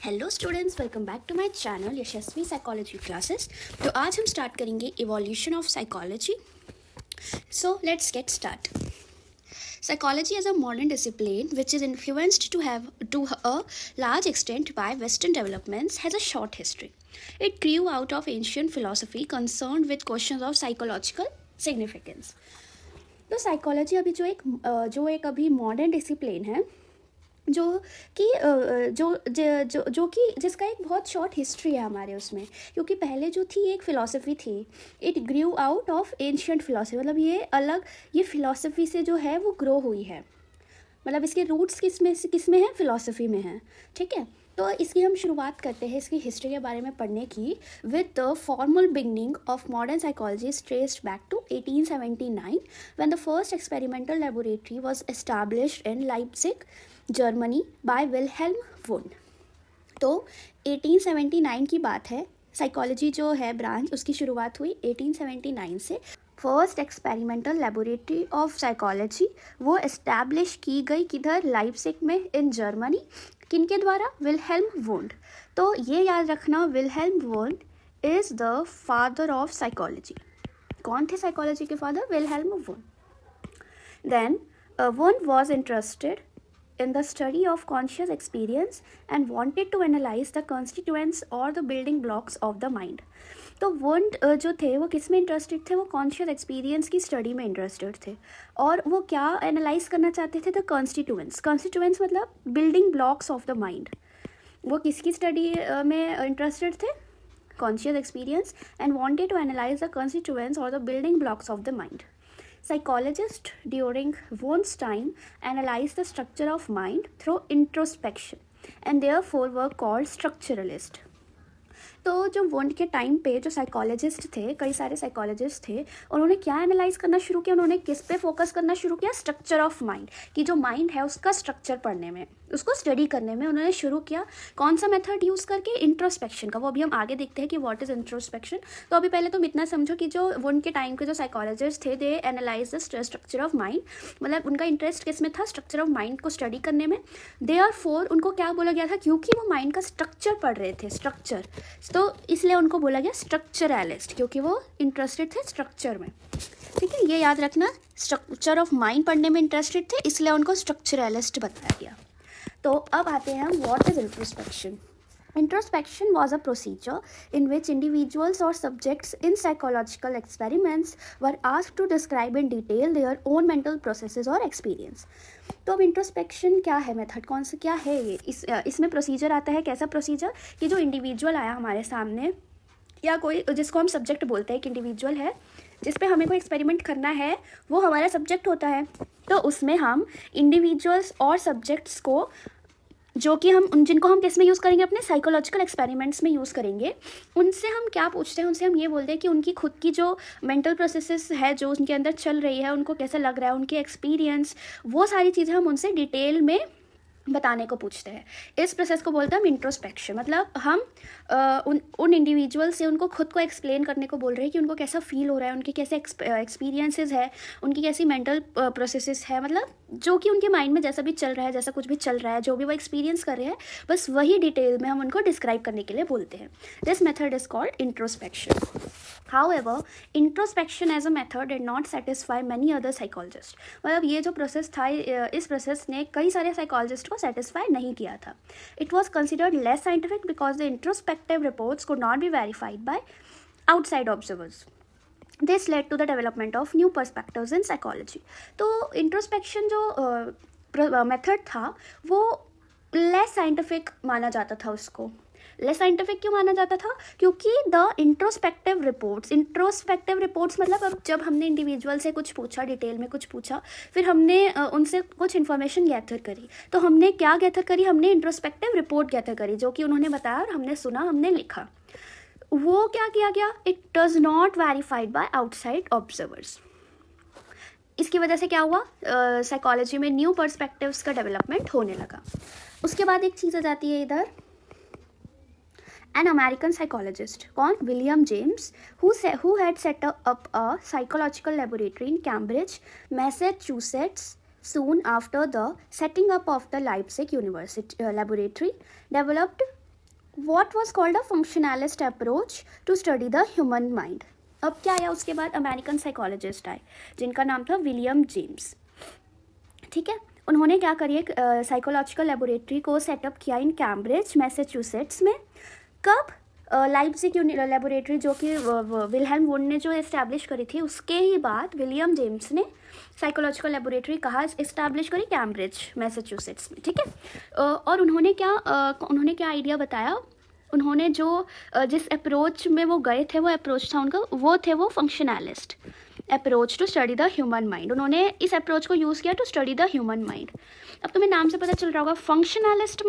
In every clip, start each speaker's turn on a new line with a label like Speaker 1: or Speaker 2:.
Speaker 1: Hello students, welcome back to my channel Yashasvi psychology classes. तो आज हम स्टार्ट करेंगे evolution of psychology. So let's get start. Psychology as a modern discipline, which is influenced to a large extent by Western developments, has a short history. It grew out of ancient philosophy concerned with questions of psychological significance. तो psychology अभी जो एक अभी modern discipline है जो कि जो कि जिसका एक बहुत शॉर्ट हिस्ट्री है हमारे उसमें, क्योंकि पहले जो थी एक फ़िलॉसफी थी। It grew out of ancient philosophy, मतलब ये फ़िलॉसफी से जो है वो ग्रो हुई है, मतलब इसके रूट्स किस में है, फ़िलॉसफी में है। ठीक है, तो इसकी हम शुरुआत करते हैं इसकी हिस्ट्री के बारे में पढ़ने की with the formal beginning of modern psychology traced back to 1879 when the first experimental laboratory was established in Leipzig Germany by Wilhelm Wundt. तो 1879 की बात है। साइकोलॉजी जो है ब्रांच उसकी शुरुआत हुई 1879 से। First experimental laboratory of psychology वो एस्टैब्लिश की गई किधर, लाइप्जिग में इन जर्मनी। किनके द्वारा, विल्हेल्म वुंड। तो ये याद रखना, Wilhelm Wundt is the father of psychology. कौन थे साइकोलॉजी के father? Wilhelm Wundt. Then Wundt was interested in the study of conscious experience and wanted to analyze the constituents or the building blocks of the mind. तो wound जो थे वो किस में interested थे? वो कॉन्शियस एक्सपीरियंस की स्टडी में इंटरेस्टेड थे। और वो क्या एनालाइज करना चाहते थे? द कॉन्स्टिट्यूएंट्स मतलब building blocks of the mind. वो किसकी स्टडी में इंटरेस्टेड थे? Conscious experience and wanted to analyze the constituents or the building blocks of the mind. Psychologists during Wundt's time analyzed the structure of mind through introspection and therefore were called structuralists. तो जो wound के time पे जो psychologist थे, कई सारे psychologist थे, उन्होंने क्या एनालाइज करना शुरू किया? उन्होंने किस पे फोकस करना शुरू किया? स्ट्रक्चर ऑफ माइंड, कि जो माइंड है उसका स्ट्रक्चर पढ़ने में, उसको स्टडी करने में उन्होंने शुरू किया। कौन सा मेथड यूज़ करके? इंट्रोस्पेक्शन का। वो अभी हम आगे देखते हैं कि व्हाट इज़ इंट्रोस्पेक्शन। तो अभी पहले तुम इतना समझो कि जो वुंड के टाइम के जो साइकोलॉजिस्ट थे, they analyse the structure of mind, मतलब उनका इंटरेस्ट किस में था? स्ट्रक्चर ऑफ माइंड को स्टडी करने में। देयरफॉर उनको क्या बोला गया था? क्योंकि वो माइंड का स्ट्रक्चर पढ़ रहे थे, स्ट्रक्चर, तो इसलिए उनको बोला गया स्ट्रक्चरलिस्ट, क्योंकि वो इंटरेस्टेड थे स्ट्रक्चर में। ठीक है, ये याद रखना, स्ट्रक्चर ऑफ माइंड पढ़ने में इंटरेस्टेड थे, इसलिए उनको स्ट्रक्चरलिस्ट बताया गया। तो अब आते हैं हम, what is introspection. Introspection was a procedure in which individuals or subjects in psychological experiments were asked to describe in detail their own mental processes or experience. तो अब इंट्रोस्पेक्शन क्या है, मेथड कौन सा क्या है ये? इसमें प्रोसीजर आता है। कैसा प्रोसीजर? कि जो इंडिविजुअल आया हमारे सामने, या कोई जिसको हम सब्जेक्ट बोलते हैं, एक इंडिविजुअल है जिस पे हमें कोई एक्सपेरिमेंट करना है, वो हमारा सब्जेक्ट होता है। तो उसमें हम इंडिविजुअल्स और सब्जेक्ट्स को, जो कि जिनको हम किस में यूज़ करेंगे? अपने साइकोलॉजिकल एक्सपेरिमेंट्स में यूज़ करेंगे। उनसे हम क्या पूछते हैं? उनसे हम ये बोलते हैं कि उनकी खुद की जो मेंटल प्रोसेसेस है, जो उनके अंदर चल रही है, उनको कैसा लग रहा है, उनके एक्सपीरियंस, वो सारी चीज़ें हम उनसे डिटेल में बताने को पूछते हैं। इस प्रोसेस को बोलते हैं हम इंट्रोस्पेक्शन। मतलब हम उन इंडिविजुअल से उनको खुद को एक्सप्लेन करने को बोल रहे हैं कि उनको कैसा फील हो रहा है, उनके कैसे एक्सपीरियंसेस है, उनकी कैसी मेंटल प्रोसेसेस है, मतलब जो कि उनके माइंड में जैसा भी चल रहा है, जैसा कुछ भी चल रहा है, जो भी वो एक्सपीरियंस कर रहे हैं, बस वही डिटेल में हम उनको डिस्क्राइब करने के लिए बोलते हैं। This method is called introspection. However, introspection as a method did not satisfy many other psychologists. मतलब ये जो प्रोसेस था, इस प्रोसेस ने कई सारे साइकोलॉजिस्ट को सेटिस्फाई नहीं किया था। It was considered less scientific because the introspective reports could not be verified by outside observers. This led to the development of new perspectives in psychology. तो इंट्रोस्पेक्शन जो मेथड था वो लेस साइंटिफिक माना जाता था। उसको लेस साइंटिफिक क्यों माना जाता था? क्योंकि द इंट्रोस्पेक्टिव रिपोर्ट्स मतलब अब जब हमने इंडिविजुअल से कुछ पूछा, डिटेल में कुछ पूछा, फिर हमने उनसे कुछ इन्फॉर्मेशन गैदर करी, तो हमने क्या गैदर करी? हमने इंट्रोस्पेक्टिव रिपोर्ट गैदर करी, जो कि उन्होंने बताया और हमने सुना, हमने लिखा। वो क्या किया गया? It does not verified by outside observers. इसकी वजह से क्या हुआ? साइकोलॉजी में न्यू पर्सपेक्टिव्स का डेवलपमेंट होने लगा। उसके बाद एक चीज़ आ जाती है इधर, an American psychologist called William James, who had set up a psychological laboratory in Cambridge, Massachusetts, soon after the setting up of the Leipzig University laboratory, developed what was called a functionalist approach to study the human mind. अब क्या आया उसके बाद, American psychologist आए जिनका नाम था William James. ठीक है, उन्होंने क्या करी, एक साइकोलॉजिकल लेबोरेटरी को सेटअप किया इन कैम्ब्रिज मैसेच्यूसेट्स में। कब? लाइप्जिग लेबोरेटरी जो कि विल्हेल्म वुंड ने जो इस्टेब्लिश करी थी, उसके ही बाद विलियम जेम्स ने साइकोलॉजिकल लेबोरेटरी कहाँ इस्टेब्लिश करी, कैम्ब्रिज मैसेच्यूसेट्स में। ठीक है, और उन्होंने क्या आइडिया बताया, उन्होंने जो जिस अप्रोच में वो गए थे, वो अप्रोच था उनका, वो थे वो functionalist approach to study the human mind. उन्होंने इस अप्रोच को यूज़ किया to study the human mind. अब तुम्हें नाम से पता चल रहा होगा फंक्शनलिस्ट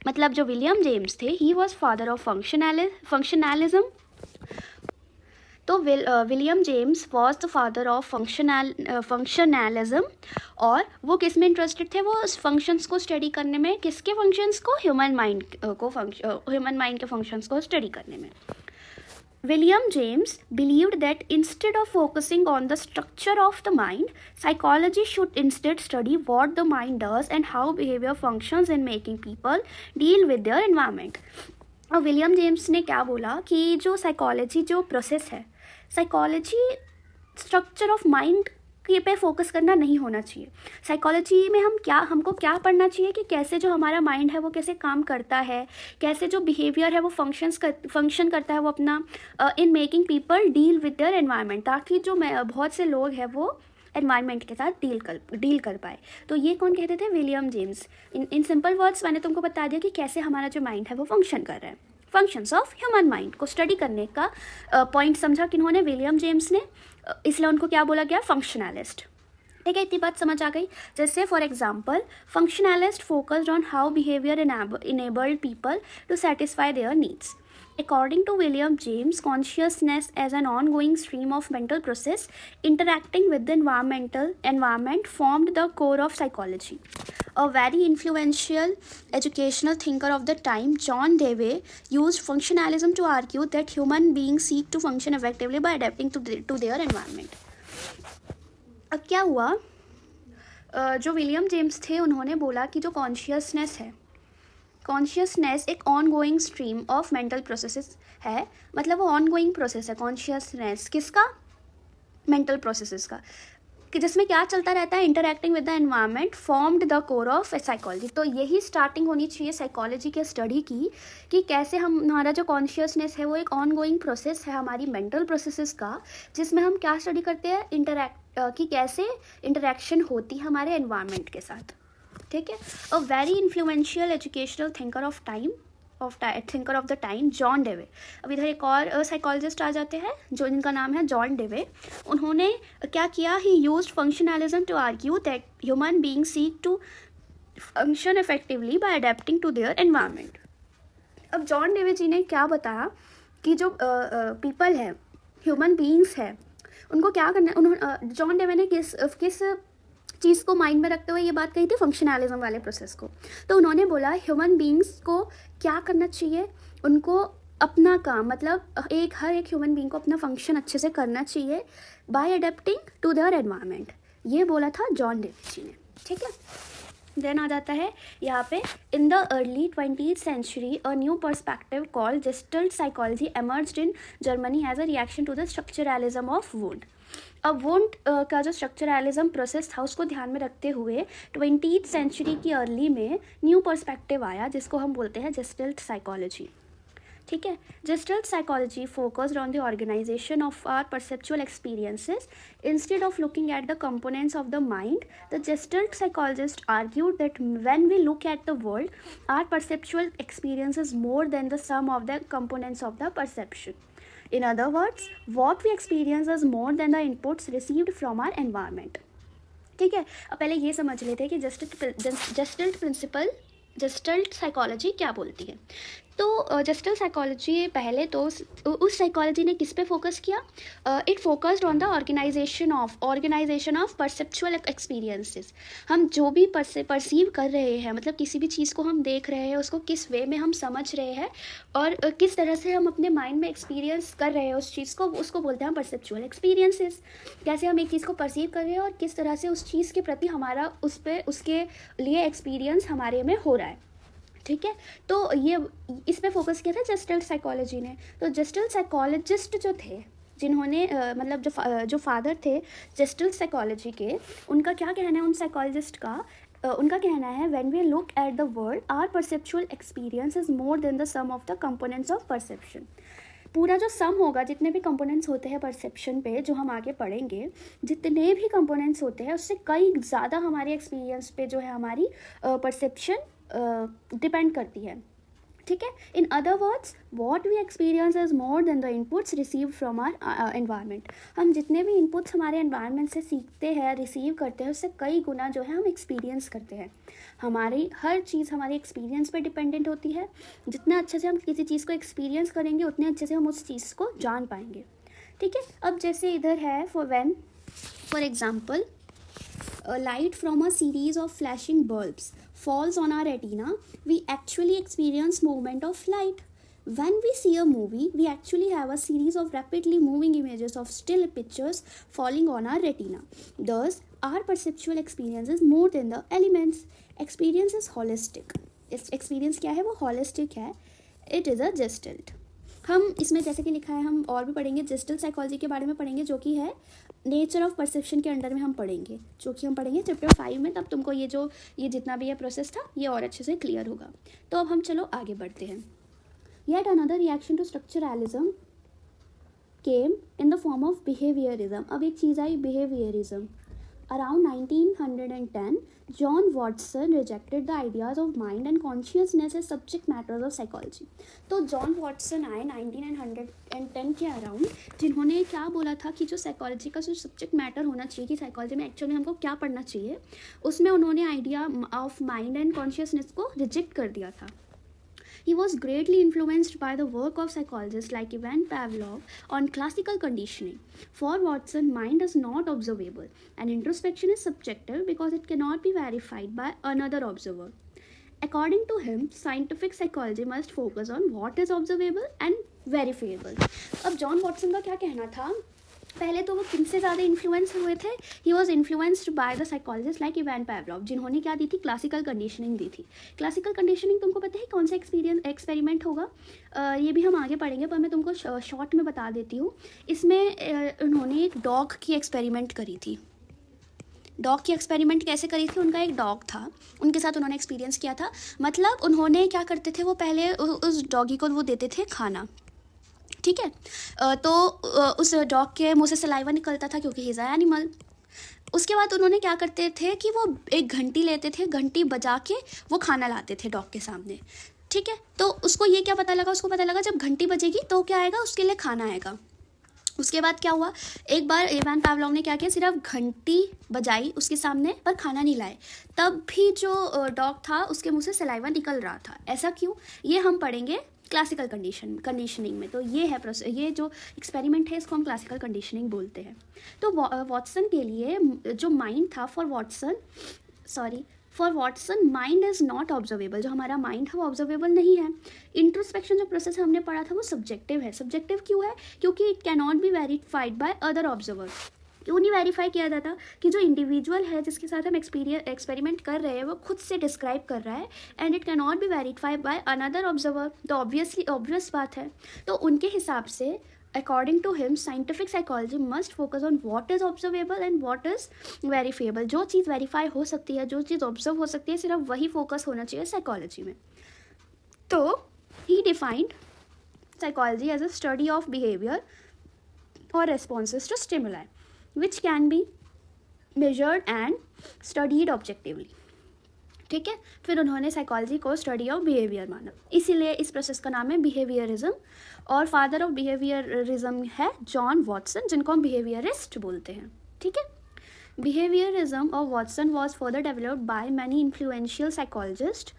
Speaker 1: मतलब जो विलियम जेम्स थे, he was father of functionalism. तो William James was the father of functionalism. और वो किस में इंटरेस्टेड थे, वो फंक्शंस को स्टडी करने में। किसके फंक्शंस को? ह्यूमन माइंड के फंक्शंस को स्टडी करने में। William James believed that instead of focusing on the structure of the mind, psychology should instead study what the mind does and how behavior functions in making people deal with their environment. और William James ने क्या बोला कि जो psychology जो process है, psychology structure of mind के पे फोकस करना नहीं होना चाहिए। साइकोलॉजी में हमको क्या पढ़ना चाहिए कि कैसे जो हमारा माइंड है वो कैसे काम करता है, कैसे जो बिहेवियर है वो फंक्शन करता है वो अपना in making people deal with their environment, ताकि जो बहुत से लोग हैं वो एनवायरनमेंट के साथ डील कर पाए। तो ये कौन कहते थे? William James. In simple words मैंने तुमको बता दिया कि कैसे हमारा जो माइंड है वो फंक्शन कर रहा है। फंक्शंस ऑफ ह्यूमन माइंड को स्टडी करने का पॉइंट समझा किन्होंने? विलियम जेम्स ने। इसलिए उनको क्या बोला गया? फंक्शनलिस्ट। ठीक है, इतनी बात समझ आ गई। जैसे for example, functionalist focused on how behaviour enabled people to satisfy their needs. According to William James, consciousness as an ongoing stream of mental process interacting with the environment formed the core of psychology. A very influential educational thinker of the time, John Dewey, used functionalism to argue that human beings seek to function effectively by adapting to their environment. अब क्या हुआ, जो William James थे उन्होंने बोला कि जो consciousness एक on going stream of mental processes है। मतलब वो ऑन गोइंग प्रोसेस है कॉन्शियसनेस किसका? मेंटल प्रोसेसेस का, कि जिसमें क्या चलता रहता है? Interacting with the environment formed the core of psychology. तो यही स्टार्टिंग होनी चाहिए साइकोलॉजी के स्टडी की, कि कैसे हमारा जो कॉन्शियसनेस है वो एक ऑन गोइंग प्रोसेस है हमारी मेंटल प्रोसेसेस का, जिसमें हम क्या स्टडी करते हैं? कि कैसे इंटरेक्शन होती है हमारे एनवायरनमेंट के साथ। ठीक है, a very influential educational thinker of the time, John Dewey. अब इधर एक और साइकोलॉजिस्ट आ जाते हैं जो जिनका नाम है जॉन डेवे। उन्होंने क्या किया? He used functionalism to argue that human being seek to function effectively by adapting to their environment. अब जॉन डेवे जी ने क्या बताया कि जो पीपल है, ह्यूमन बीइंग्स है, उनको क्या करना है। उन्होंने जॉन डेवे ने किस चीज़ को माइंड में रखते हुए ये बात कही थी? फंक्शनलिज्म वाले प्रोसेस को। तो उन्होंने बोला ह्यूमन बीइंग्स को क्या करना चाहिए? उनको अपना काम, मतलब हर एक ह्यूमन बीइंग को अपना फंक्शन अच्छे से करना चाहिए by adapting to their environment. ये बोला था जॉन डेवी जी ने। ठीक है, देन आ जाता है यहाँ पे, in the early 20th century a new perspective called Gestalt psychology emerged in Germany as a reaction to the structuralism of Wundt. अब वुंड का जो स्ट्रक्चरलिज्म प्रोसेस था उसको ध्यान में रखते हुए 20th century की अर्ली में न्यू पर्सपेक्टिव आया जिसको हम बोलते हैं जेस्टल्ट साइकोलॉजी। ठीक है, Gestalt psychology focused on the organisation of our perceptual experiences instead of looking at the components of the mind. The Gestalt psychologist argued that when we look at the world, our perceptual experience is more than the sum of the components of the perception. In other words, what we experience is more than the inputs received from our environment. ठीक है, अब पहले ये समझ लेते हैं कि जेस्टल्ट psychology क्या बोलती है। तो जेस्टल्ट साइकोलॉजी पहले तो उस साइकोलॉजी ने किस पे फोकस किया? It focused on the organisation of perceptual experiences. हम जो भी परसीव कर रहे हैं, मतलब किसी भी चीज़ को हम देख रहे हैं, उसको किस वे में हम समझ रहे हैं और किस तरह से हम अपने माइंड में एक्सपीरियंस कर रहे हैं उस चीज़ को, उसको बोलते हैं परसेप्चुअल एक्सपीरियंसेस। कैसे हम एक चीज़ को परसीव कर रहे हैं और किस तरह से उस चीज़ के प्रति हमारा उसके लिए एक्सपीरियंस हमारे में हो रहा है। ठीक है, तो ये इस पे फोकस किया था जेस्टल्ट साइकोलॉजी ने। तो जेस्टल्ट साइकोलॉजिस्ट जो थे, जिन्होंने मतलब जो फादर थे जेस्टल्ट साइकोलॉजी के, उनका क्या कहना है उन साइकोलॉजिस्ट का, उनका कहना है when we look at the world our perceptual experience is more than the sum of the components of perception. पूरा जो सम होगा, जितने भी कंपोनेंट्स होते हैं परसेप्शन पे, जो हम आगे पढ़ेंगे, जितने भी कंपोनेंट्स होते हैं उससे कई ज़्यादा हमारे एक्सपीरियंस पे जो है हमारी परसेप्शन डिपेंड करती है। ठीक है, in other words what we experience is more than the inputs receive from our environment. हम जितने भी इनपुट्स हमारे एनवायरनमेंट से सीखते हैं, रिसीव करते हैं, उससे कई गुना जो है हम एक्सपीरियंस करते हैं। हमारी हर चीज़ हमारे एक्सपीरियंस पे डिपेंडेंट होती है। जितने अच्छे से हम किसी चीज़ को एक्सपीरियंस करेंगे उतने अच्छे से हम उस चीज़ को जान पाएंगे। ठीक है, अब जैसे इधर है for example light from a series of flashing bulbs falls on our retina, we actually experience movement of light. When we see a movie, we actually have a series of rapidly moving images of still pictures falling on our retina. Thus, our perceptual experience is more than the elements. Experience is holistic. Experience क्या है, वो holistic है. It is a gestalt. हम इसमें जैसे कि लिखा है, हम और भी पढ़ेंगे, जेस्टल्ट साइकोलॉजी के बारे में पढ़ेंगे, जो कि है नेचर ऑफ परसेप्शन के अंडर में हम पढ़ेंगे, जो कि हम पढ़ेंगे चैप्टर 5 में। तब तुमको ये जितना भी ये प्रोसेस था ये और अच्छे से क्लियर होगा। तो अब हम चलो आगे बढ़ते हैं। Yet another reaction to structuralism came in the form of behaviourism. अब एक चीज़ आई behaviourism. Around 1910, John Watson rejected the ideas of mind and consciousness as subject matters of psychology. तो जॉन वॉटसन आए 1910 के अराउंड, जिन्होंने क्या बोला था कि जो साइकोलॉजी का जो सब्जेक्ट मैटर होना चाहिए, कि साइकोलॉजी में एक्चुअली हमको क्या पढ़ना चाहिए, उसमें उन्होंने idea of mind and consciousness को रिजेक्ट कर दिया था। He was greatly influenced by the work of psychologists like Ivan Pavlov on classical conditioning. For Watson, mind is not observable, and introspection is subjective because it cannot be verified by another observer. According to him, scientific psychology must focus on what is observable and verifiable. अब John Watson का क्या कहना था, पहले तो वो किनसे ज़्यादा इन्फ्लुएंस हुए थे, he was influenced by the psychologist like Ivan Pavlov, जिन्होंने क्या दी थी, क्लासिकल कंडीशनिंग दी थी। क्लासिकल कंडीशनिंग तुमको पता है कौन सा एक्सपेरिमेंट होगा, ये भी हम आगे पढ़ेंगे, पर मैं तुमको शॉर्ट में बता देती हूँ। इसमें उन्होंने एक डॉग की एक्सपेरिमेंट करी थी। डॉग की एक्सपेरिमेंट कैसे करी थी, उनका एक डॉग था, उनके साथ उन्होंने एक्सपीरियंस किया था। मतलब उन्होंने क्या करते थे, वो पहले उस डॉगी को वो देते थे खाना, ठीक है, तो उस डॉग के मुंह से सलाइवा निकलता था क्योंकि ही इज़ अ एनिमल। उसके बाद उन्होंने क्या करते थे कि वो एक घंटी लेते थे, घंटी बजा के वो खाना लाते थे डॉग के सामने, ठीक है। तो उसको ये क्या पता लगा, उसको पता लगा जब घंटी बजेगी तो क्या आएगा, उसके लिए खाना आएगा। उसके बाद क्या हुआ, एक बार इवान पावलोव ने क्या किया, सिर्फ घंटी बजाई उसके सामने पर खाना नहीं लाए, तब भी जो डॉग था उसके मुंह से सलाइवा निकल रहा था। ऐसा क्यों, ये हम पढ़ेंगे क्लासिकल कंडीशनिंग में। तो ये है ये जो एक्सपेरिमेंट है इसको हम क्लासिकल कंडीशनिंग बोलते हैं। तो वॉटसन के लिए जो माइंड था, for Watson mind is not observable. जो हमारा माइंड है वो ऑब्जर्वेबल नहीं है। इंट्रोस्पेक्शन जो प्रोसेस हमने पढ़ा था वो सब्जेक्टिव है। सब्जेक्टिव क्यों है, क्योंकि it can not be verified by other observer. क्यों नहीं वेरीफाई किया जाता, कि जो इंडिविजुअल है जिसके साथ हम एक्सपेरिमेंट कर रहे हैं वो खुद से डिस्क्राइब कर रहा है, and it can not be verified by another observer. तो ऑब्वियस बात है। तो उनके हिसाब से according to him scientific psychology must focus on what is observable and what is verifiable. जो चीज़ वेरीफाई हो सकती है, जो चीज़ ऑब्जर्व हो सकती है, सिर्फ वही फोकस होना चाहिए साइकोलॉजी में। तो he defined psychology as a study of behaviour और responses to stimuli which can be measured and studied objectively। ठीक है, फिर उन्होंने साइकोलॉजी को स्टडी ऑफ बिहेवियर माना, इसीलिए इस प्रोसेस का नाम है बिहेवियरिज्म। और फादर ऑफ बिहेवियरिज्म है जॉन वॉटसन, जिनको हम बिहेवियरिस्ट बोलते हैं। ठीक है, behaviourism of Watson was further developed by many influential psychologist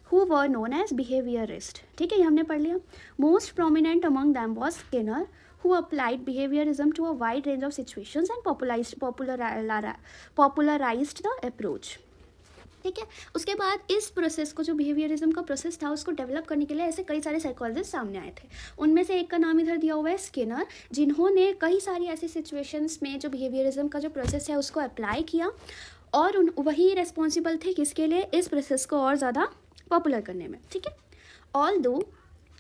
Speaker 1: who were known as behaviorist। ठीक है, ये हमने पढ़ लिया। Most prominent among them was Skinner, who applied behaviorism to a wide range of situations and popularized the approach। ठीक है, उसके बाद इस प्रोसेस को, जो बिहेवियरिज्म का प्रोसेस था, उसको डेवलप करने के लिए ऐसे कई सारे साइकोलॉजिस्ट सामने आए थे। उनमें से एक का नाम इधर दिया हुआ है, स्किनर, जिन्होंने कई सारी ऐसी सिचुएशंस में जो बिहेवियरिज्म का जो प्रोसेस है उसको अप्लाई किया, और वही रेस्पॉन्सिबल थे किसके लिए, इस प्रोसेस को और ज़्यादा पॉपुलर करने में, ठीक है। ऑल दो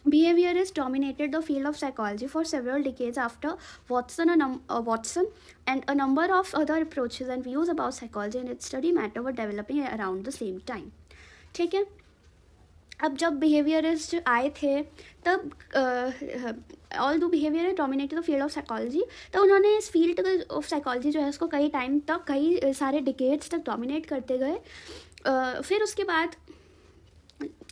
Speaker 1: behavior has dominated the field of psychology for several decades after Watson and a number of other approaches and views about psychology and its study matter were developing around the same time, ठीक है। अब जब behaviourist आए थे तब all दो behaviour dominated the field of psychology, तो उन्होंने इस फील्ड ऑफ साइकोलॉजी जो है उसको कई टाइम तक, कई सारे डिकेड्स तक डोमिनेट करते गए। फिर उसके बाद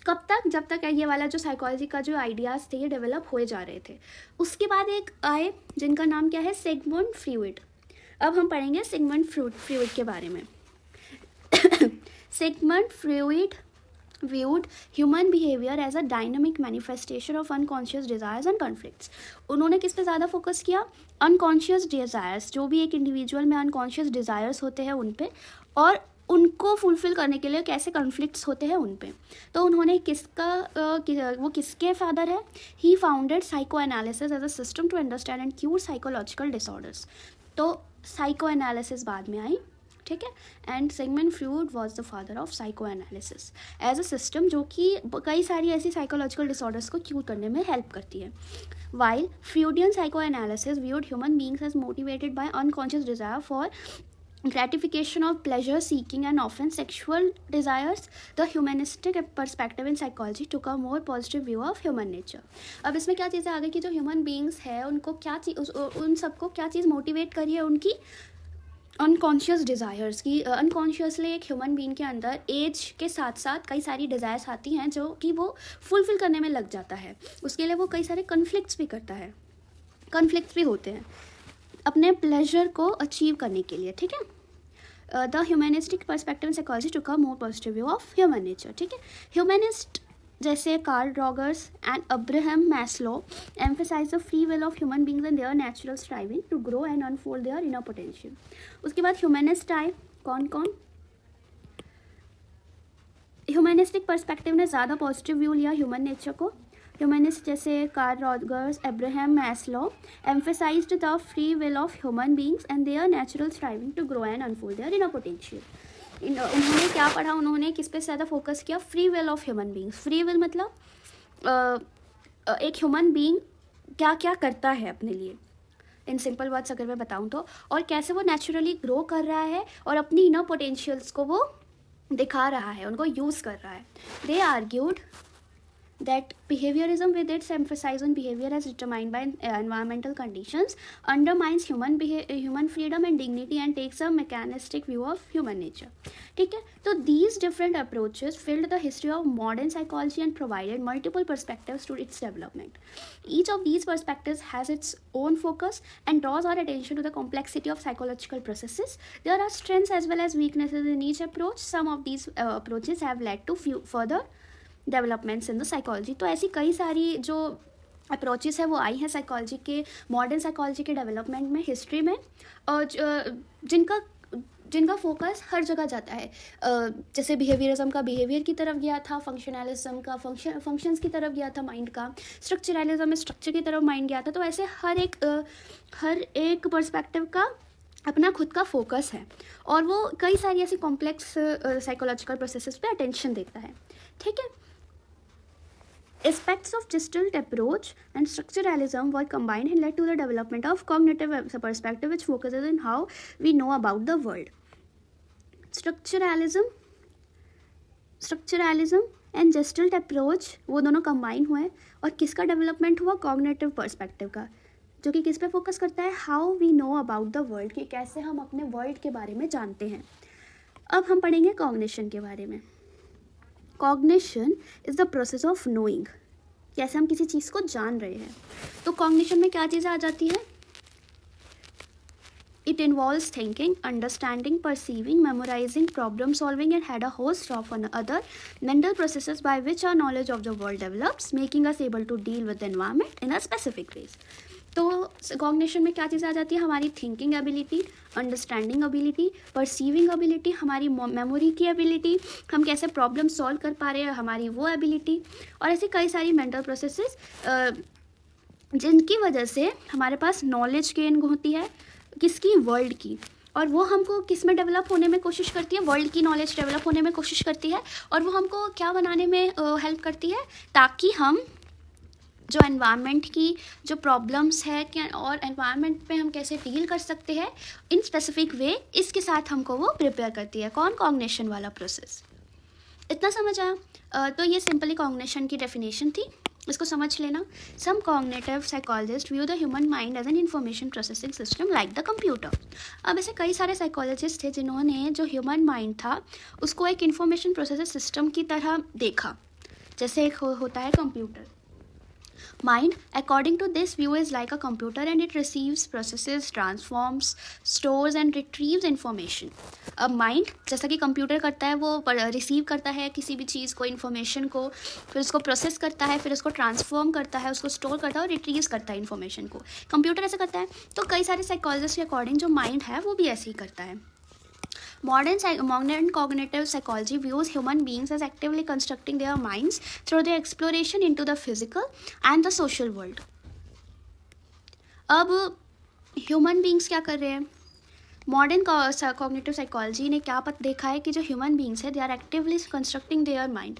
Speaker 1: कब तक, जब तक ये वाला जो साइकोलॉजी का जो आइडियाज़ थे ये डेवलप हुए जा रहे थे। उसके बाद एक आए जिनका नाम क्या है, सिगमंड फ्रॉइड। अब हम पढ़ेंगे सिगमंड फ्रॉइड के बारे में। Sigmund Freud viewed human behavior as a dynamic manifestation of unconscious desires and conflicts। उन्होंने किस पे ज़्यादा फोकस किया, unconscious desires, जो भी एक इंडिविजुअल में unconscious desires होते हैं उन पे, और उनको फुलफिल करने के लिए कैसे कॉन्फ्लिक्ट्स होते हैं उन पे। तो उन्होंने वो किसके फादर है, he founded psychoanalysis as a system to understand and cure psychological disorders. तो साइको एनालिसिस बाद में आई, ठीक है। And Sigmund Freud was the father of psychoanalysis as a system, जो कि कई सारी ऐसी साइकोलॉजिकल डिसऑर्डर्स को क्यूर करने में हेल्प करती है। While Freudian psychoanalysis viewed human beings as motivated by unconscious desire for gratification of pleasure seeking and often sexual desires, the humanistic perspective in psychology took a more positive view of human nature। अब इसमें क्या चीज़ें आ गई कि जो human beings है उनको क्या चीज़, उन सबको क्या चीज़ मोटिवेट करी है, उनकी अनकॉन्शियस डिज़ायर्स की। अनकॉन्शियसली एक ह्यूमन बीइंग के अंदर एज के साथ साथ कई सारी डिज़ायर्स आती हैं जो कि वो फुलफिल करने में लग जाता है। उसके लिए वो कई सारे कन्फ्लिक्ट्स भी करता है, कन्फ्लिक्ट्स भी होते हैं अपने प्लेजर को अचीव करने के लिए, ठीक है। The humanistic perspective in psychology took a more positive view of human nature, ठीक है। ह्यूमनिस्ट जैसे Carl Rogers and Abraham Maslow emphasize the free will of human beings and their natural striving to grow and unfold their inner potential. उसके बाद humanist आए, कौन कौन, humanistic perspective ने ज़्यादा पॉजिटिव व्यू लिया ह्यूमन नेचर को। ह्यूमनिस्ट जैसे Carl Rogers, Abraham Maslow emphasized the free will of human beings and their natural striving to grow and unfold their inner potential. उन्होंने क्या पढ़ा, उन्होंने किस पे ज़्यादा फोकस किया, free will of human beings. Free will मतलब एक ह्यूमन बीइंग क्या क्या करता है अपने लिए, इन सिंपल वर्ड्स अगर मैं बताऊं तो, और कैसे वो नेचुरली ग्रो कर रहा है और अपनी इनर पोटेंशियल्स को वो दिखा रहा है, उनको यूज़ कर रहा है। दे argued that behaviorism with its emphasis on behavior as determined by environmental conditions undermines human freedom and dignity and takes a mechanistic view of human nature, ठीक है। तो these different approaches filled the history of modern psychology and provided multiple perspectives to its development. Each of these perspectives has its own focus and draws our attention to the complexity of psychological processes. There are strengths as well as weaknesses in each approach. Some of these approaches have led to further developments in the psychology. तो ऐसी कई सारी जो approaches है वो आई हैं psychology के, modern psychology के डेवलपमेंट में, हिस्ट्री में, और जिनका फोकस हर जगह जाता है। जैसे बिहेवियरिज्म का बिहेवियर की तरफ गया था, फंक्शनलिज्म का फंक्शंस की तरफ गया था माइंड का, स्ट्रक्चरलिज्म में स्ट्रक्चर की तरफ माइंड गया था। तो ऐसे हर एक पर्सपेक्टिव का अपना खुद का फोकस है और वो कई सारी ऐसी complex psychological processes pay attention देता है, ठीक है। Aspects of Gestalt approach and structuralism were combined and led to the development of cognitive perspective, which focuses on how we know about the world. Structuralism and Gestalt approach वो दोनों combine हुए और किसका development हुआ, cognitive perspective का, जो कि किस पे फोकस करता है, how we know about the world, कि कैसे हम अपने वर्ल्ड के बारे में जानते हैं। अब हम पढ़ेंगे कॉग्निशन के बारे में। Cognition is the process of knowing, कैसे हम किसी चीज़ को जान रहे हैं। तो कॉग्निशन में क्या चीज़ें आ जाती है, it involves thinking, understanding, perceiving, memorizing, problem solving and had a host of other mental processes by which our knowledge of the world develops, making us able to deal with the environment in a specific ways. तो cognition में क्या चीज़ें आ जाती है, हमारी thinking ability, understanding ability, perceiving ability, हमारी memory की एबिलिटी, हम कैसे प्रॉब्लम सॉल्व कर पा रहे हैं, हमारी वो एबिलिटी, और ऐसी कई सारी मेंटल प्रोसेसेस जिनकी वजह से हमारे पास नॉलेज गेन होती है, किसकी, वर्ल्ड की। और वो हमको किस में डेवलप होने में कोशिश करती है, वर्ल्ड की नॉलेज डेवलप होने में कोशिश करती है, और वो हमको क्या बनाने में हेल्प करती है, ताकि हम जो एनवायरनमेंट की जो प्रॉब्लम्स है क्या और एनवायरनमेंट पे हम कैसे डील कर सकते हैं इन स्पेसिफिक वे, इसके साथ हमको वो प्रिपेयर करती है। कौन? कॉग्निशन वाला प्रोसेस। इतना समझ आया? तो ये सिंपली कॉग्निशन की डेफिनेशन थी, इसको समझ लेना। Some cognitive psychologist view the human mind as an information processing system like the computer. अब ऐसे कई सारे साइकोलॉजिस्ट थे जिन्होंने जो ह्यूमन माइंड था उसको एक इंफॉर्मेशन प्रोसेसिंग सिस्टम की तरह देखा, जैसे एक होता है computer. Mind, according to this view, is like a computer and it receives, processes, transforms, stores and retrieves information. अब माइंड जैसा कि कंप्यूटर करता है, वो रिसीव करता है किसी भी चीज़ को, इन्फॉर्मेशन को, फिर उसको प्रोसेस करता है, फिर उसको ट्रांसफॉर्म करता है, उसको स्टोर करता है और रिट्रीव करता है इन्फॉर्मेशन को। कंप्यूटर ऐसे करता है। तो कई सारे साइकोलॉजिस्ट के अकॉर्डिंग जो माइंड है वो भी ऐसे ही करता है। Modern cognitive psychology views human beings as actively constructing their minds through their exploration into the physical and the social world. अब ह्यूमन बींग्स क्या कर रहे हैं? मॉडर्न कॉग्निटिव साइकोलॉजी ने क्या देखा है कि जो ह्यूमन बींग्स है they are actively constructing their mind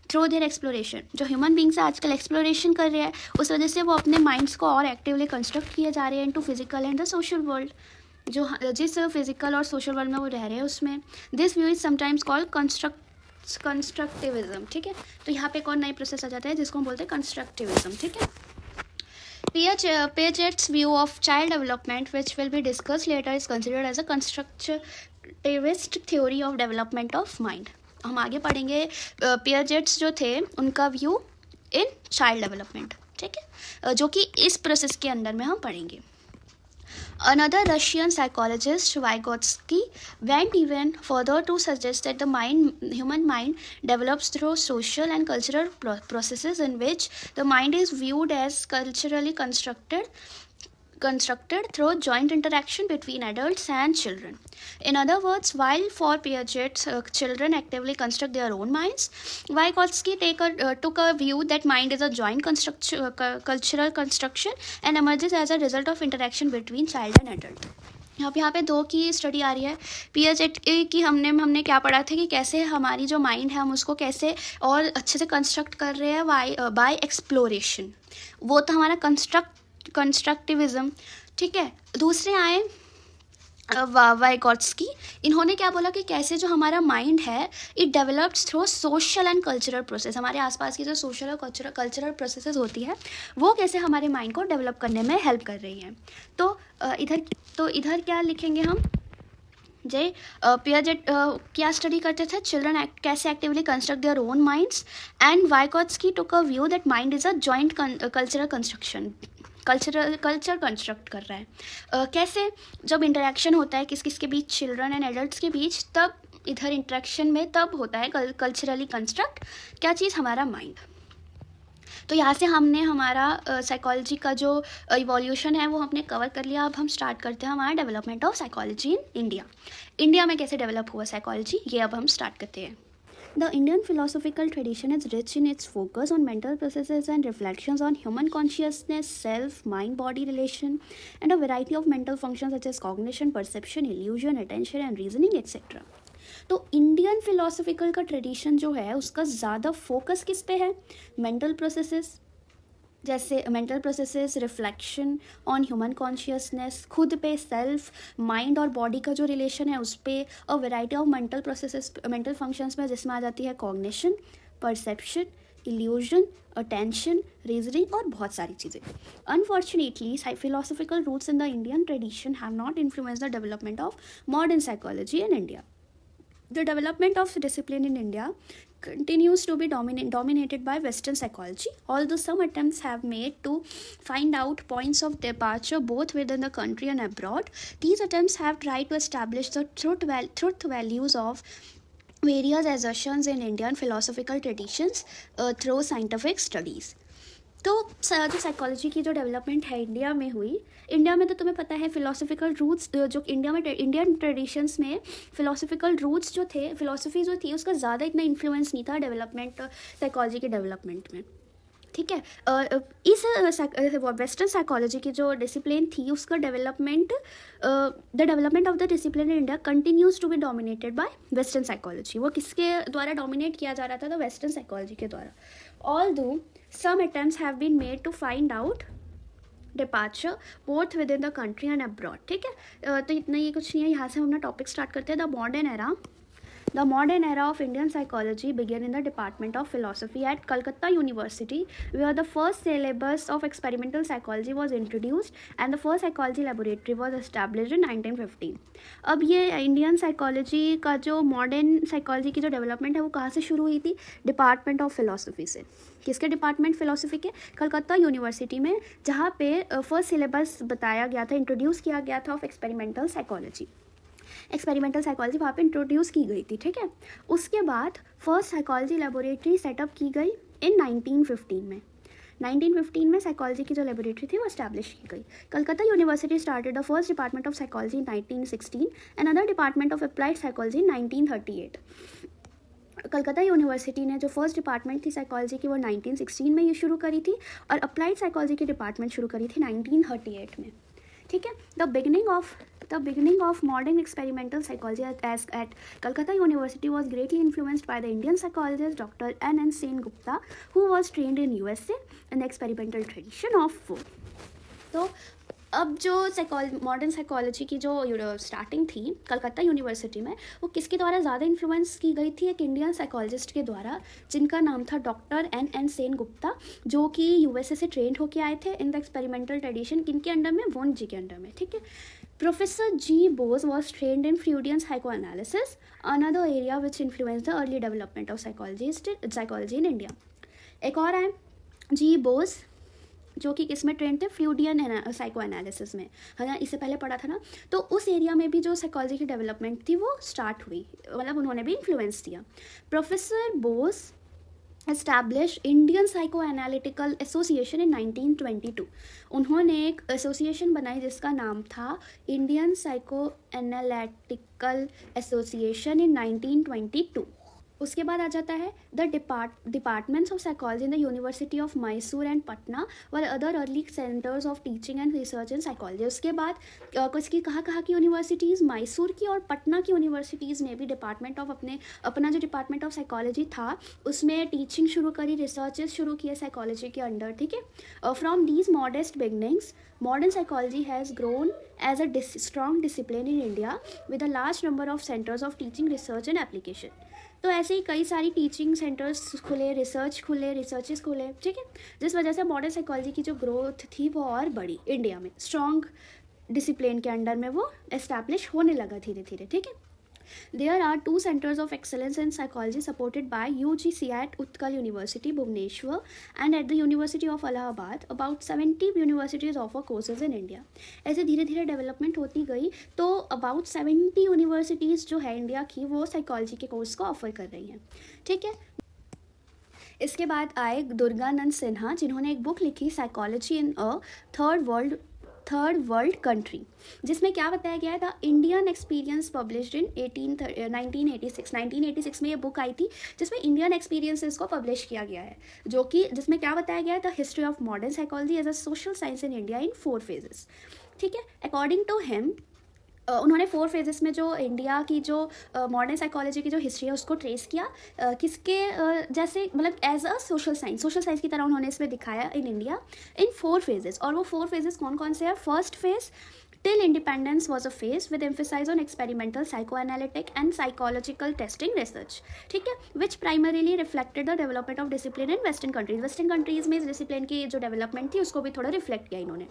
Speaker 1: through their exploration. जो ह्यूमन बींग्स है आजकल एक्सप्लोरेशन कर रहे हैं, उस वजह से वो अपने माइंड्स को और एक्टिवली कंस्ट्रक्ट किए जा रहे हैं into physical and the social world. जो जिस फिजिकल और सोशल वर्ल्ड में वो रह रहे हैं उसमें। This view is sometimes called constructivism. ठीक है, तो यहाँ पे एक और नई प्रोसेस आ जाता है जिसको हम बोलते हैं कंस्ट्रक्टिविज्म। ठीक है, Piaget's view of child development, which will be discussed later, is considered as a constructivist theory of development of mind. हम आगे पढ़ेंगे पियाजेट्स जो थे उनका व्यू इन चाइल्ड डेवलपमेंट। ठीक है, जो कि इस प्रोसेस के अंदर में हम पढ़ेंगे। Another Russian psychologist, Vygotsky, went even further to suggest that the human mind develops through social and cultural processes in which the mind is viewed as culturally constructed through joint interaction between adults and children. In other words, while for Piaget, children actively construct their own minds, Vygotsky took a view that mind is a joint cultural construction and emerges as a result of interaction between child and adult. यहाँ पे दो की study आ रही है। Piaget की हमने क्या पढ़ा था कि कैसे हमारी जो माइंड है हम उसको कैसे और अच्छे से कंस्ट्रक्ट कर रहे हैं बाय एक्सप्लोरेशन। वो तो हमारा कंस्ट्रक्टिविज्म। ठीक है, दूसरे आए वाइगॉट्स्की। इन्होंने क्या बोला कि कैसे जो हमारा माइंड है it develops through social and cultural process. हमारे आसपास की जो सोशल और कल्चरल प्रोसेसेस होती है वो कैसे हमारे माइंड को डेवलप करने में हेल्प कर रही हैं। तो इधर क्या लिखेंगे हम? जय पियाजेट क्या स्टडी करते थे? चिल्ड्रन कैसे actively construct their own minds, and Vygotsky took a view that mind is a joint cultural construction. Culture construct कर रहा है। कैसे? जब इंटरेक्शन होता है किस के बीच, चिल्ड्रन एंड एडल्ट्स के बीच, तब इधर इंटरेक्शन में तब होता है कल्चरली कंस्ट्रक्ट क्या चीज़? हमारा माइंड। तो यहाँ से हमने हमारा साइकोलॉजी का जो इवोल्यूशन है वो हमने कवर कर लिया। अब हम स्टार्ट करते हैं हमारा development of psychology in India. India में कैसे डेवलप हुआ साइकोलॉजी, ये अब हम स्टार्ट करते हैं। The Indian philosophical tradition is rich in its focus on mental processes and reflections on human consciousness, self, mind-body relation, and a variety of mental functions such as cognition, perception, illusion, attention, and reasoning, etc. तो Indian philosophical का tradition जो है उसका ज़्यादा focus किस पे है? Mental processes, जैसे mental processes, reflection on human consciousness, खुद पे, सेल्फ, माइंड और बॉडी का जो रिलेशन है उस पर, और variety of mental processes, mental functions में जिसमें आ जाती है cognition, perception, illusion, attention, reasoning और बहुत सारी चीज़ें। Unfortunately philosophical roots in the Indian tradition have not influence the development of modern psychology in India. The development of discipline in India continues to be dominated by Western psychology, although some attempts have made to find out points of departure both within the country and abroad. These attempts have tried to establish the truth values of various assertions in Indian philosophical traditions through scientific studies. तो जो psychology की जो development है India में हुई, India में तो तुम्हें पता है फिलोसफिकल रूट्स जो इंडिया में इंडियन ट्रेडिशंस में फिलोसफिकल रूट्स जो थे, फिलोसफी जो थी उसका ज़्यादा इतना इन्फ्लुएंस नहीं था डेवलपमेंट साइकोलॉजी के डेवलपमेंट में। ठीक है। इस वेस्टर्न साइकोलॉजी की जो डिसिप्लिन थी उसका development, the development of the discipline in India continues to be dominated by western psychology. वो किसके द्वारा डोमिनेट किया जा रहा था? तो वेस्टर्न साइकोलॉजी के द्वारा। Although some attempts have been made to find out departure both within the country and abroad. ठीक है, तो इतना ही कुछ नहीं है। यहाँ से हम अपना टॉपिक स्टार्ट करते हैं। The modern era The modern era of Indian psychology began in the Department of Philosophy at Calcutta University, where the first syllabus of experimental psychology was introduced and the first psychology laboratory was established in 1915. अब ये Indian psychology का जो modern psychology की जो development है वो कहाँ से शुरू हुई थी? डिपार्टमेंट ऑफ फिलोसफी से। किसके डिपार्टमेंट? फिलोसफी के, कलकत्ता यूनिवर्सिटी में, जहाँ पे फर्स्ट सिलेबस बताया गया था, इंट्रोड्यूस किया गया था of experimental psychology. Experimental psychology वहाँ पे इंट्रोड्यूस की गई थी। ठीक है, उसके बाद फर्स्ट साइकोलॉजी लेबोरेटरी सेटअप की गई इन 1915 में। 1915 में साइकोलॉजी की जो लेबोरेटरी थी वो एस्टैब्लिश की गई। Calcutta university started the first department of psychology in 1916 and other department of applied psychology in 1938। Calcutta university ने जो फर्स्ट डिपार्टमेंट थी साइकोलॉजी की वो 1916 में ये शुरू करी थी और अप्लाइड साइकोलॉजी की डिपार्टमेंट शुरू करी थी 1938 में। ठीक है, the beginning of modern experimental psychology at Calcutta University was greatly influenced by the Indian psychologist Dr. N. Sen Gupta, who was trained in USA in the experimental tradition of Foucault. तो अब जो modern psychology की जो starting थी Calcutta university में, वो किसके द्वारा ज़्यादा इन्फ्लुएंस की गई थी? एक इंडियन साइकोलॉजिस्ट के द्वारा जिनका नाम था डॉक्टर एन सेन गुप्ता, जो कि यूएसए से ट्रेंड होके आए थे इन द एक्सपेरिमेंटल ट्रेडिशन। किनके अंडर में? वोन जी के अंडर में। ठीक है, professor G Bose was trained in Freudian psychoanalysis, another area which influence the early development of psychology in India. एक और है जी बोस, जो कि किस में ट्रेंड थे? फ्यूडियन साइको एनालिसिस में, है ना, इससे पहले पढ़ा था ना। तो उस एरिया में भी जो साइकोलॉजी की डेवलपमेंट थी वो स्टार्ट हुई, मतलब उन्होंने भी इन्फ्लुएंस दिया। Professor Bose establish Indian psychoanalytical association in 1922। उन्होंने एक एसोसिएशन बनाई जिसका नाम था Indian psychoanalytical association in 1922। उसके बाद आ जाता है the departments of psychology in the university of Mysore and Patna were other early centres of teaching and research in psychology. उसके बाद कुछ की कहाँ की यूनिवर्सिटीज़, मैसूर की और पटना की यूनिवर्सिटीज़ ने भी डिपार्टमेंट ऑफ अपना जो डिपार्टमेंट ऑफ साइकोलॉजी था उसमें टीचिंग शुरू करी, रिसर्चेस शुरू किए साइकोलॉजी के अंडर। ठीक है, from these modest beginnings modern psychology has grown as a strong discipline in India with a large number of centers of teaching, research and application. तो ऐसे ही कई सारी टीचिंग सेंटर्स खुले, रिसर्चेस खुले। ठीक है, जिस वजह से मॉडर्न साइकोलॉजी की जो ग्रोथ थी वो और बढ़ी इंडिया में, स्ट्रॉन्ग डिसिप्लिन के अंडर में वो एस्टैब्लिश होने लगा धीरे धीरे। ठीक है, there are 2 centers of excellence in psychology supported by UGC at Utkal University, Bhubaneswar and at the University of Allahabad. About 70 universities offer courses in India. ऐसे धीरे धीरे डेवलपमेंट होती गई तो अबाउट 70 यूनिवर्सिटीज़ जो है इंडिया की वो साइकोलॉजी के कोर्स को ऑफर कर रही हैं। ठीक है, इसके बाद आए दुर्गानंद सिन्हा, जिन्होंने एक बुक लिखी psychology in a third world country, जिसमें क्या बताया गया था? इंडियन एक्सपीरियंस पब्लिश्ड इन 1986 में ये बुक आई थी जिसमें इंडियन एक्सपीरियंसेस को पब्लिश किया गया है, जो कि जिसमें क्या बताया गया था? History of modern psychology as a social science in India in 4 phases। ठीक है, अकॉर्डिंग टू हिम उन्होंने 4 phases में जो इंडिया की जो मॉडर्न साइकोलॉजी की जो हिस्ट्री है उसको ट्रेस किया, किसके जैसे मतलब एज अ सोशल साइंस की तरह उन्होंने इसमें दिखाया इन इंडिया इन 4 phases। और वो 4 phases कौन कौन से हैं? First phase till independence was a phase with emphasis on experimental psychoanalytic and psychological testing research। ठीक है, which primarily reflected the development of discipline in western countries में इस discipline की जो development थी उसको भी थोड़ा reflect किया इन्होंने।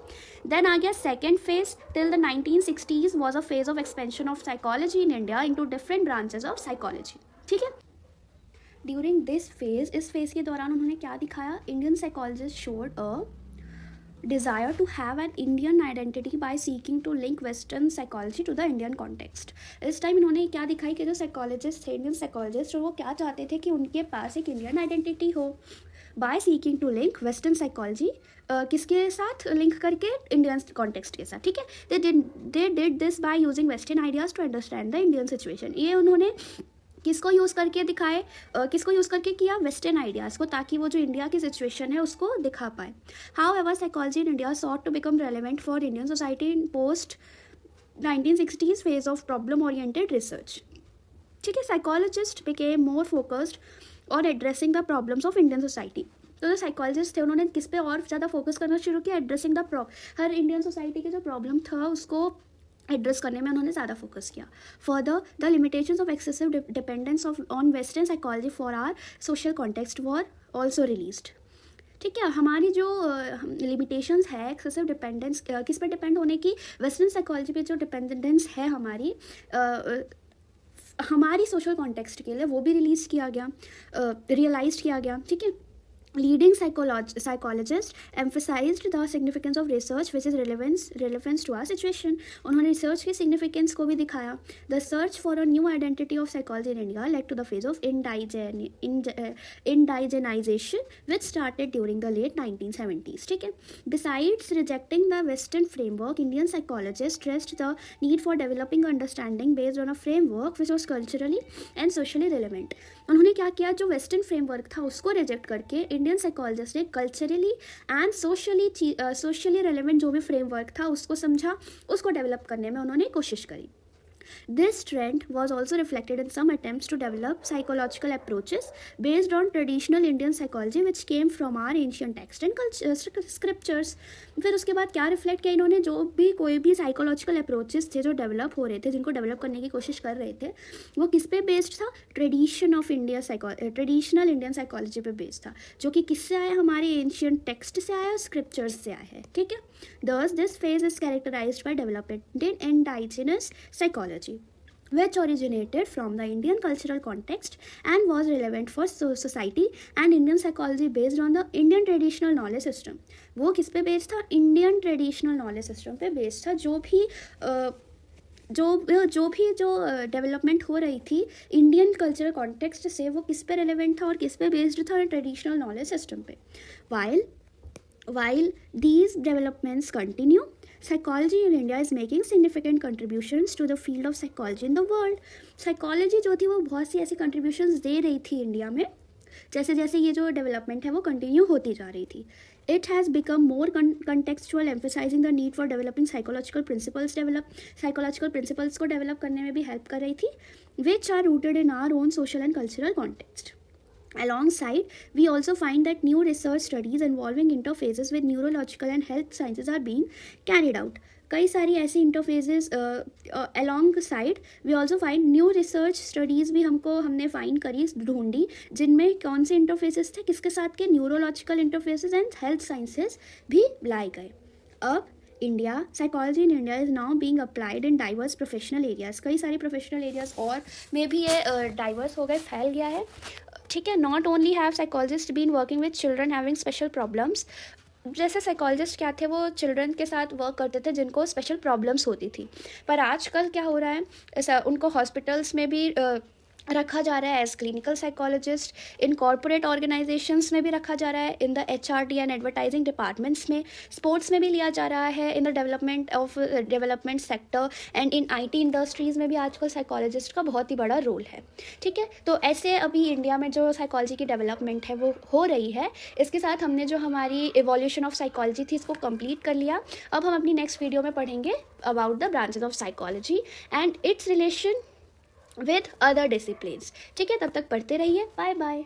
Speaker 1: then आ गया second phase till the 1960s was a phase of expansion of psychology in India into different branches of psychology। ठीक है, ड्यूरिंग दिस फेज, इस फेज के दौरान उन्होंने क्या दिखाया? Indian psychologist showed a desire to have an Indian identity by seeking to link Western psychology to the Indian context। इस time इन्होंने क्या दिखाई कि जो साइकोलॉजिस्ट थे, इंडियन साइकोलॉजिस्ट, वो क्या चाहते थे कि उनके पास एक इंडियन आइडेंटिटी हो by seeking to link western psychology, किसके साथ लिंक करके? इंडियन कॉन्टेक्स्ट के साथ। ठीक है, they did this by using western ideas to understand the Indian situation. ये उन्होंने किसको यूज़ करके दिखाए, किसको यूज़ करके किया, वेस्टर्न आइडियाज़ को, ताकि वो जो इंडिया की सिचुएशन है उसको दिखा पाए. However psychology in India sought to become relevant for Indian society in post 1960s phase of problem oriented research. ठीक है, psychologist became more focused on addressing the problems of Indian society. तो जो psychologist थे उन्होंने किस पे और ज़्यादा फोकस करना शुरू किया, addressing the her Indian society के जो प्रॉब्लम था उसको एड्रेस करने में उन्होंने ज़्यादा फोकस किया. Further the limitations of excessive dependence of on western psychology for our social context were also released. ठीक है, हमारी जो लिमिटेशंस है एक्सेसिव डिपेंडेंस, किस पर डिपेंड होने की, वेस्टर्न साइकोलॉजी पे जो डिपेंडेंस है हमारी हमारी सोशल कॉन्टेक्स्ट के लिए, वो भी रिलीज़ किया गया, रियलाइज किया गया. ठीक है, leading psychologist emphasized the significance of research which is relevance to our situation. उन्होंने research की significance को भी दिखाया. The search for a new identity of psychology in India led to the phase of indigenization which started during the late 1970s. ठीक है, besides rejecting the Western framework, Indian psychologists stressed the need for developing understanding based on a framework which was culturally and socially relevant. उन्होंने क्या किया, जो western framework था उसको reject करके Indian psychologist ने कल्चरली एंड सोशली रेलेवेंट जो भी फ्रेमवर्क था उसको समझा, उसको डेवलप करने में उन्होंने कोशिश करी. This trend was also reflected in some attempts to develop psychological approaches based on traditional Indian psychology which came from our ancient texts and scriptures. फिर उसके बाद क्या रिफ्लेक्ट किया इन्होंने, जो भी कोई भी साइकोलॉजिकल अप्रोचेस थे जो डेवलप हो रहे थे, जिनको डेवलप करने की कोशिश कर रहे थे, वो किस पे बेस्ड था, ट्रेडिशनल इंडियन साइकोलॉजी पे बेस्ड था, जो कि किससे आया, हमारे एंशियंट टेक्स्ट से आया, स्क्रिप्चर्स से आया है. ठीक है, thus this phase is characterized by development in indigenous psychology which originated from the Indian cultural context and was relevant for society and Indian psychology based on the Indian traditional knowledge system. वो किस पे based था, Indian traditional knowledge system पे based था. जो भी development हो रही थी इंडियन कल्चरल कॉन्टेक्स्ट से, वो किस पे रेलेवेंट था और किस पे बेस्ड था, ट्रेडिशनल नॉलेज सिस्टम पे. While these developments continue, psychology in India is making significant contributions to the field of psychology in the world. Psychology जो थी वो बहुत सी ऐसी contributions दे रही थी इंडिया में, जैसे जैसे ये जो डेवलपमेंट है वो कंटिन्यू होती जा रही थी. It has become more contextual, emphasizing the need for developing psychological principles को डेवलप करने में भी हेल्प कर रही थी, which are rooted in our own social and cultural context. Alongside, we also find that new research studies involving interfaces with neurological and health sciences are being carried out. कई सारी ऐसी interfaces alongside we also find new research studies भी हमने find करी, ढूंढी, जिनमें कौन से इंटरफेसेस थे, किसके साथ के, neurological interfaces and health sciences भी लाए गए. अब India psychology in India is now being applied in diverse professional areas. कई सारे प्रोफेशनल एरियाज़ और में भी ये डाइवर्स हो गए, फैल गया है. ठीक है, not only have psychologist been working with children having special problems. जैसे साइकोलॉजिस्ट क्या थे, वो चिल्ड्रन के साथ वर्क करते थे जिनको स्पेशल प्रॉब्लम्स होती थी, पर आजकल क्या हो रहा है, ऐसा उनको हॉस्पिटल्स में भी रखा जा रहा है as clinical psychologist, in corporate organizations में भी रखा जा रहा है, in the HRD and advertising departments में, स्पोर्ट्स में भी लिया जा रहा है, in the development sector and in IT industries में भी आजकल साइकोलॉजिस्ट का बहुत ही बड़ा रोल है. ठीक है, तो ऐसे अभी इंडिया में जो साइकोलॉजी की डेवलपमेंट है वो हो रही है. इसके साथ हमने जो हमारी इवोल्यूशन ऑफ साइकोलॉजी थी इसको कंप्लीट कर लिया. अब हम अपनी नेक्स्ट वीडियो में पढ़ेंगे about the branches of psychology and its relation with other disciplines. ठीक है, तब तक पढ़ते रहिए. Bye bye.